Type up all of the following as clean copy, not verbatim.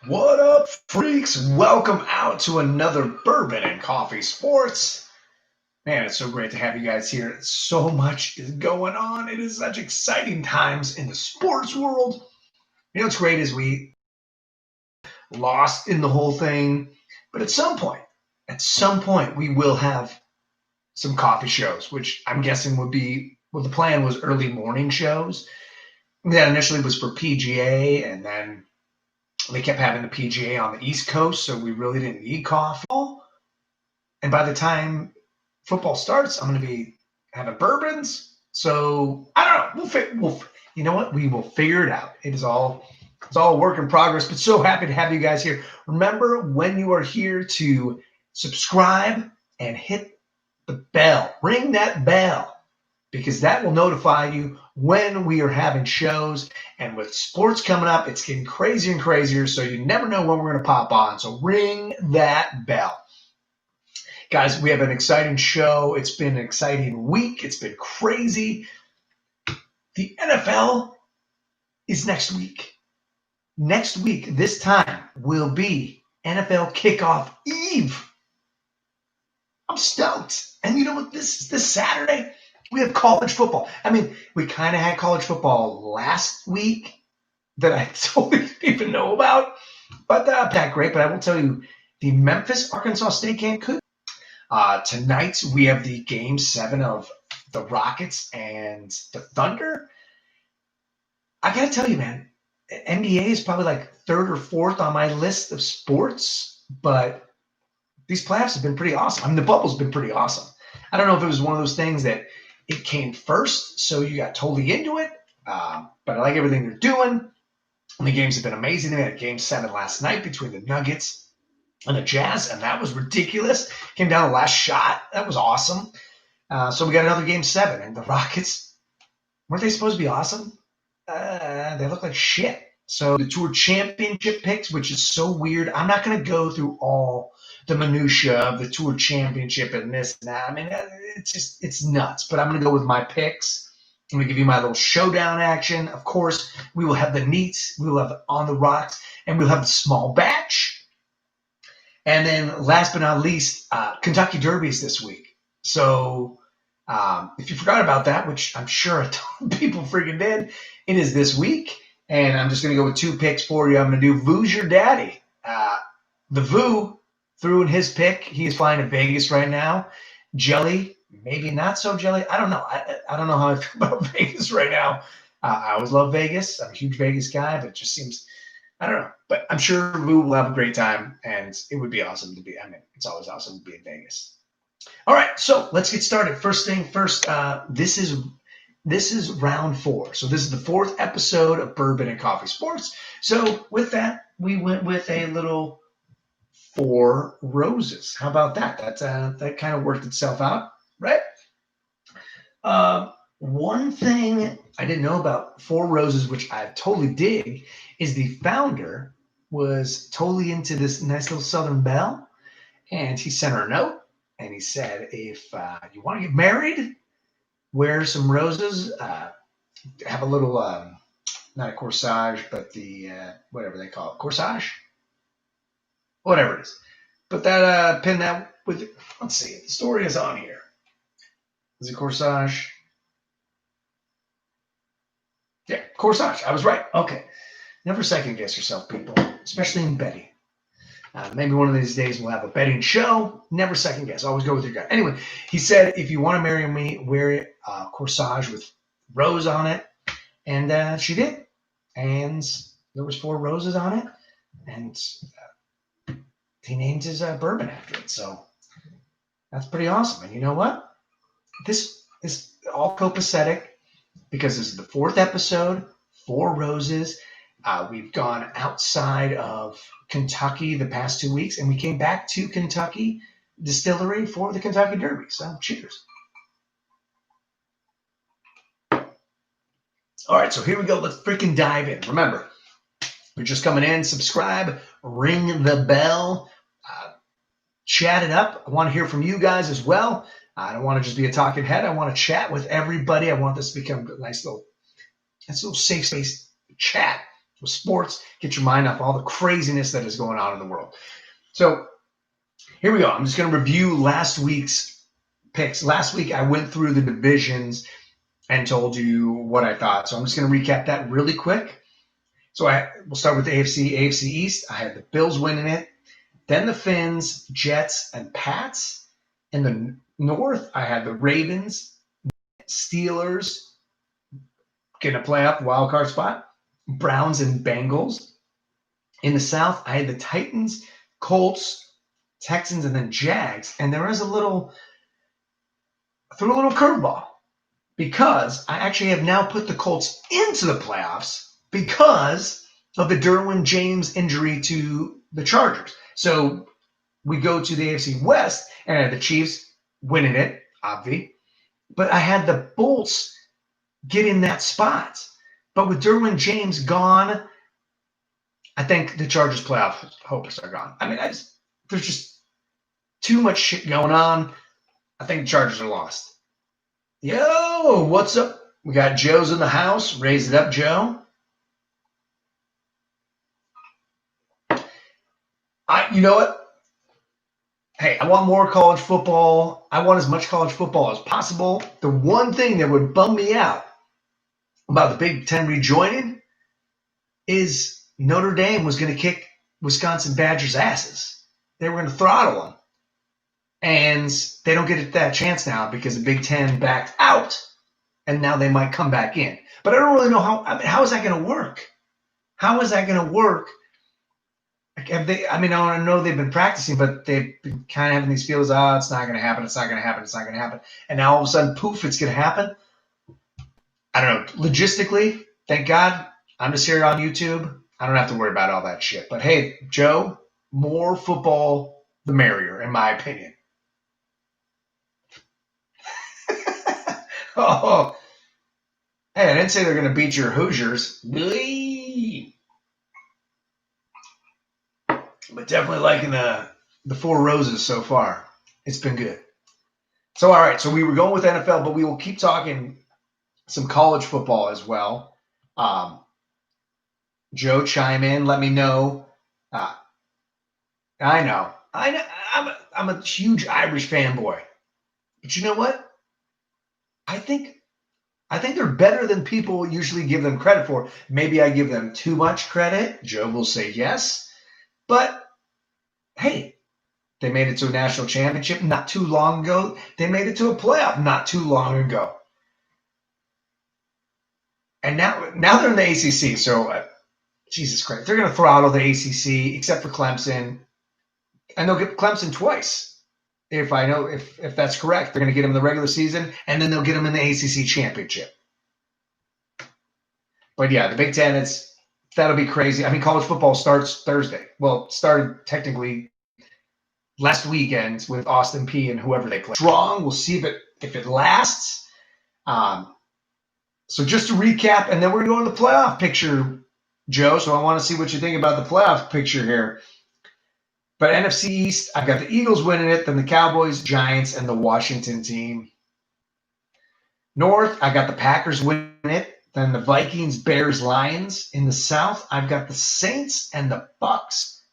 What up, freaks? Welcome out to another Bourbon and Coffee Sports. Man, it's so great to have you guys here. So much is going on. It is such exciting times in the sports world. You know what's great is we lost in the whole thing, but at some point, we will have some coffee shows, which I'm guessing would be what the plan was early morning shows. That initially was for PGA, and then they kept having the PGA on the East Coast, so we really didn't need coffee. And by the time football starts, I'm going to be having bourbons. So I don't know. You know what? We will figure it out. It's all a work in progress. But so happy to have you guys here. Remember, when you are here, to subscribe and hit the bell. Ring that bell, because that will notify you when we are having shows. And with sports coming up, it's getting crazier and crazier, so you never know when we're going to pop on. So ring that bell. Guys, we have an exciting show. It's been an exciting week. It's been crazy. The NFL is next week. Next week, this time, will be NFL kickoff eve. I'm stoked. And you know what? This Saturday, we have college football. I mean, we kind of had college football last week that I totally didn't even know about, but not that great. But I will tell you, the Memphis-Arkansas State game could. Tonight, we have the Game 7 of the Rockets and the Thunder. I got to tell you, man, NBA is probably like third or fourth on my list of sports, but these playoffs have been pretty awesome. I mean, the bubble's been pretty awesome. I don't know if it was one of those things that it came first, so you got totally into it, but I like everything they're doing. And the games have been amazing. They had a Game 7 last night between the Nuggets and the Jazz, and that was ridiculous. Came down the last shot. That was awesome. So we got another Game 7, and the Rockets, weren't they supposed to be awesome? They look like shit. So the Tour Championship picks, which is so weird. I'm not going to go through all the minutia of the Tour Championship and this and that. I mean, it's nuts. But I'm going to go with my picks. I'm going to give you my little showdown action. Of course, we will have the neats. We will have On the Rocks. And we'll have the small batch. And then last but not least, Kentucky Derby is this week. So if you forgot about that, which I'm sure a ton of people freaking did, it is this week. And I'm just going to go with two picks for you. I'm going to do Voo's Your Daddy. The Voo threw in his pick. He is flying to Vegas right now. Jelly, maybe not so jelly. I don't know. I don't know how I feel about Vegas right now. I always love Vegas. I'm a huge Vegas guy, but it just seems, I don't know. But I'm sure Voo will have a great time, and it would be awesome to be. I mean, it's always awesome to be in Vegas. All right, so let's get started. First thing first, this is round 4. So this is the 4th episode of Bourbon and Coffee Sports. So with that, we went with a little 4 roses. How about that? That kind of worked itself out, right? One thing I didn't know about 4 roses, which I totally dig, is the founder was totally into this nice little Southern Belle, and he sent her a note, and he said, if you want to get married, wear some roses, have a little, not a corsage, but the, whatever they call it, corsage? Whatever it is. Put that, pin that with, let's see, the story is on here. Is it corsage? Yeah, corsage. I was right. Okay. Never second guess yourself, people, especially in betting. Maybe one of these days we'll have a betting show. Never second guess. Always go with your gut. Anyway, he said, if you want to marry me, wear a corsage with rose on it. And she did. And there was 4 roses on it. And he named his bourbon after it. So that's pretty awesome. And you know what? This is all copacetic because this is the 4th episode, 4 roses. We've gone outside of Kentucky the past 2 weeks, and we came back to Kentucky Distillery for the Kentucky Derby. So cheers. All right, so here we go. Let's freaking dive in. Remember, you're just coming in, subscribe, ring the bell, chat it up. I want to hear from you guys as well. I don't want to just be a talking head. I want to chat with everybody. I want this to become a nice little safe space chat. with sports, get your mind off all the craziness that is going on in the world. So here we go. I'm just going to review last week's picks. Last week, I went through the divisions and told you what I thought. So I'm just going to recap that really quick. So we'll start with the AFC East. I had the Bills winning it. Then the Fins, Jets, and Pats. In the North, I had the Ravens, Steelers, getting a playoff wild card spot, Browns and Bengals. In the South, I had the Titans, Colts, Texans, and then Jags. And there was a little curveball because I actually have now put the Colts into the playoffs because of the Derwin James injury to the Chargers. So we go to the AFC West and I had the Chiefs winning it, obvi. But I had the Bolts get in that spot. But with Derwin James gone, I think the Chargers playoff hopes are gone. I mean, there's just too much shit going on. I think the Chargers are lost. Yo, what's up? We got Joe's in the house. Raise it up, Joe. You know what? Hey, I want more college football. I want as much college football as possible. The one thing that would bum me out about the Big Ten rejoining is Notre Dame was going to kick Wisconsin Badgers' asses. They were going to throttle them. And they don't get that chance now because the Big Ten backed out, and now they might come back in. But I don't really know how is that going to work? How is that going to work? I know they've been practicing, but they've been kind of having these feels, it's not going to happen, it's not going to happen, it's not going to happen. And now all of a sudden, poof, it's going to happen. I don't know. Logistically, thank God, I'm just here on YouTube. I don't have to worry about all that shit. But hey, Joe, more football, the merrier, in my opinion. Oh, hey, I didn't say they're going to beat your Hoosiers. But definitely liking the Four Roses so far. It's been good. So, all right. So we were going with NFL, but we will keep talking some college football as well. Joe, chime in. Let me know. I know. I'm a huge Irish fanboy. But you know what? I think they're better than people usually give them credit for. Maybe I give them too much credit. Joe will say yes. But hey, they made it to a national championship not too long ago. They made it to a playoff not too long ago. And now they're in the ACC. So, Jesus Christ, they're going to throttle the ACC except for Clemson. And they'll get Clemson twice. If that's correct, they're going to get them in the regular season, and then they'll get them in the ACC championship. But yeah, the Big Ten, that'll be crazy. I mean, college football starts Thursday. Well, it started technically last weekend with Austin Peay and whoever they play. Strong. We'll see if it lasts. So just to recap, and then we're going to go to the playoff picture, Joe. So I want to see what you think about the playoff picture here. But NFC East, I've got the Eagles winning it, then the Cowboys, Giants, and the Washington team. North, I got the Packers winning it, then the Vikings, Bears, Lions. In the South, I've got the Saints and the Bucks.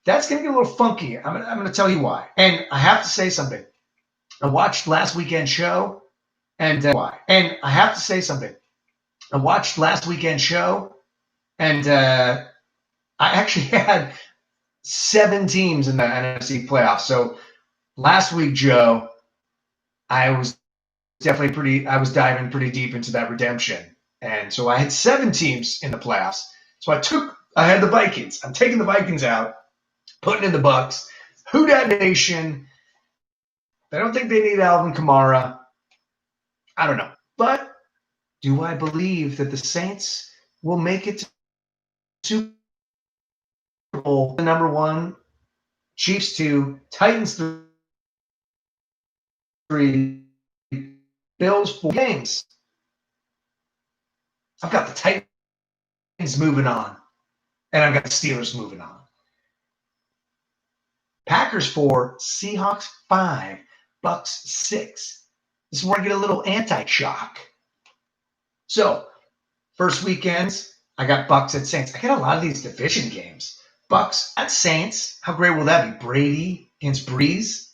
That's going to get a little funky. I'm going to tell you why. And I have to say something. I watched last weekend's show, and why? And I have to say something. I watched last weekend's show, and I actually had 7 teams in the NFC playoffs. So last week, Joe, I was diving pretty deep into that redemption. And so I had 7 teams in the playoffs. So I had the Vikings. I'm taking the Vikings out, putting in the Bucks. Who Dat Nation? I don't think they need Alvin Kamara. I don't know. But do I believe that the Saints will make it to Super Bowl number 1, Chiefs 2, Titans 3, Bills 4 games? I've got the Titans moving on, and I've got the Steelers moving on. Packers 4, Seahawks 5, Bucks 6. This is where I get a little anti-shock. So, first weekends, I got Bucks at Saints. I got a lot of these division games. Bucks at Saints. How great will that be? Brady against Breeze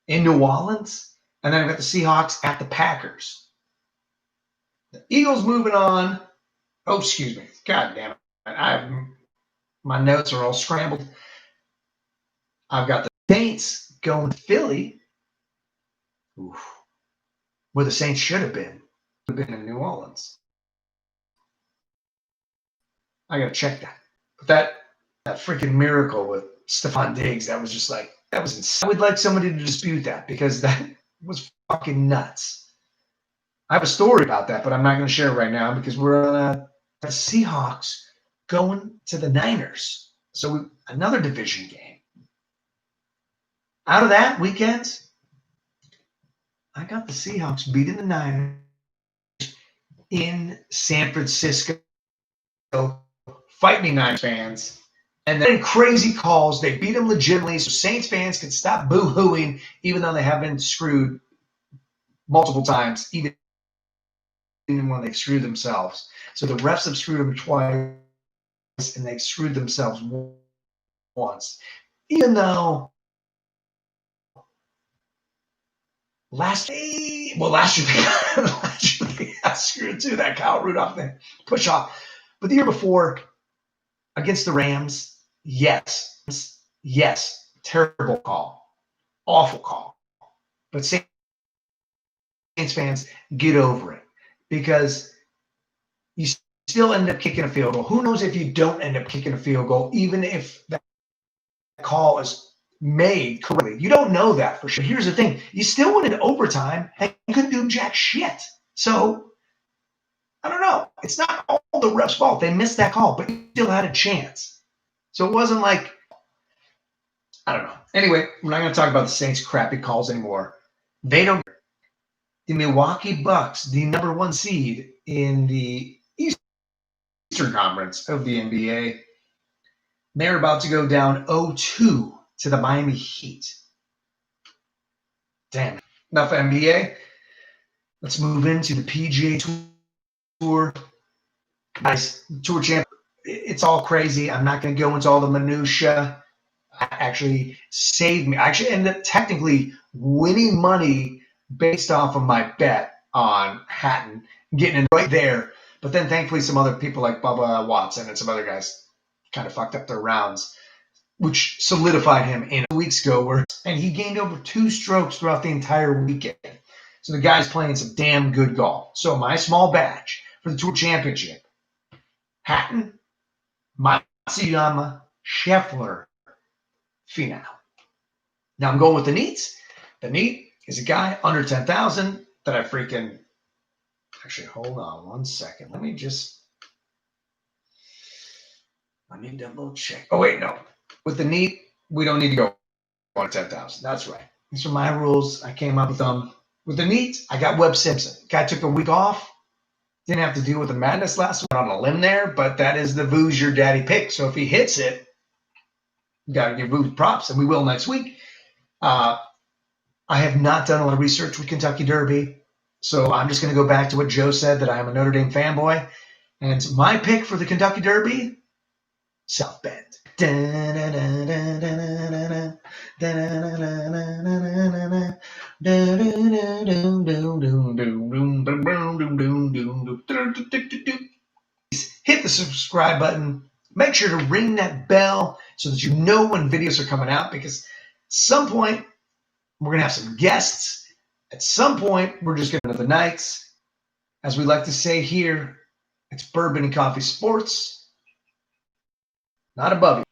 in New Orleans. And then I've got the Seahawks at the Packers. The Eagles moving on. Oh, excuse me. God damn it. My notes are all scrambled. I've got the Saints going to Philly. Oof. Where the Saints should have been. Would have been in New Orleans. I got to check that. But that freaking miracle with Stephon Diggs, that was just like, that was insane. I would like somebody to dispute that because that was fucking nuts. I have a story about that, but I'm not going to share it right now because we're on the Seahawks going to the Niners. So another division game. Out of that weekend, I got the Seahawks beating the Niners in San Francisco. Fight me, Niners fans. And then crazy calls. They beat them legitimately so Saints fans can stop boo-hooing even though they have been screwed multiple times, even when they've screwed themselves. So the refs have screwed them twice and they've screwed themselves once. Even though last year they got screwed too, that Kyle Rudolph thing, push off. But the year before, against the Rams, yes, terrible call, awful call. But Saints fans, get over it because you still end up kicking a field goal. Who knows if you don't end up kicking a field goal, even if that call is made correctly. You don't know that for sure. Here's the thing. You still went into overtime and you couldn't do jack shit. So, I don't know. It's not all the refs' fault. They missed that call, but you still had a chance. So it wasn't like, I don't know. Anyway, we're not going to talk about the Saints' crappy calls anymore. They don't. The Milwaukee Bucks, the number one seed in the Eastern Conference of the NBA, they're about to go down 0-2 to the Miami Heat. Damn. Enough NBA. Let's move into the PGA Tour. Guys, Tour champ. It's all crazy. I'm not going to go into all the minutia. Actually saved me. I actually ended up technically winning money based off of my bet on Hatton, getting it right there. But then thankfully some other people like Bubba Watson and some other guys kind of fucked up their rounds, which solidified him in 2 weeks ago. And he gained over 2 strokes throughout the entire weekend. So the guy's playing some damn good golf. So my small badge for the Tour Championship, Hatton, Matsuyama, Scheffler, Finau. Now I'm going with the Neats. The Neat is a guy under 10,000 that I freaking, actually, hold on 1 second. Let me double check. Oh, wait, no. With the Neat, we don't need to go on 10,000. That's right. These are my rules. I came up with them. With the Neat, I got Webb Simpson. Guy took a week off. Didn't have to deal with the madness last week on a limb there, but that is the Vooz your daddy pick. So if he hits it, you got to give Vooz props, and we will next week. I have not done a lot of research with Kentucky Derby, so I'm just going to go back to what Joe said, that I am a Notre Dame fanboy. And my pick for the Kentucky Derby, South Bend. Hit the subscribe button. Make sure to ring that bell so that you know when videos are coming out, because at some point we're going to have some guests. At some point, we're just going to the nights. As we like to say here, it's Bourbon and Coffee Sports. Not above you.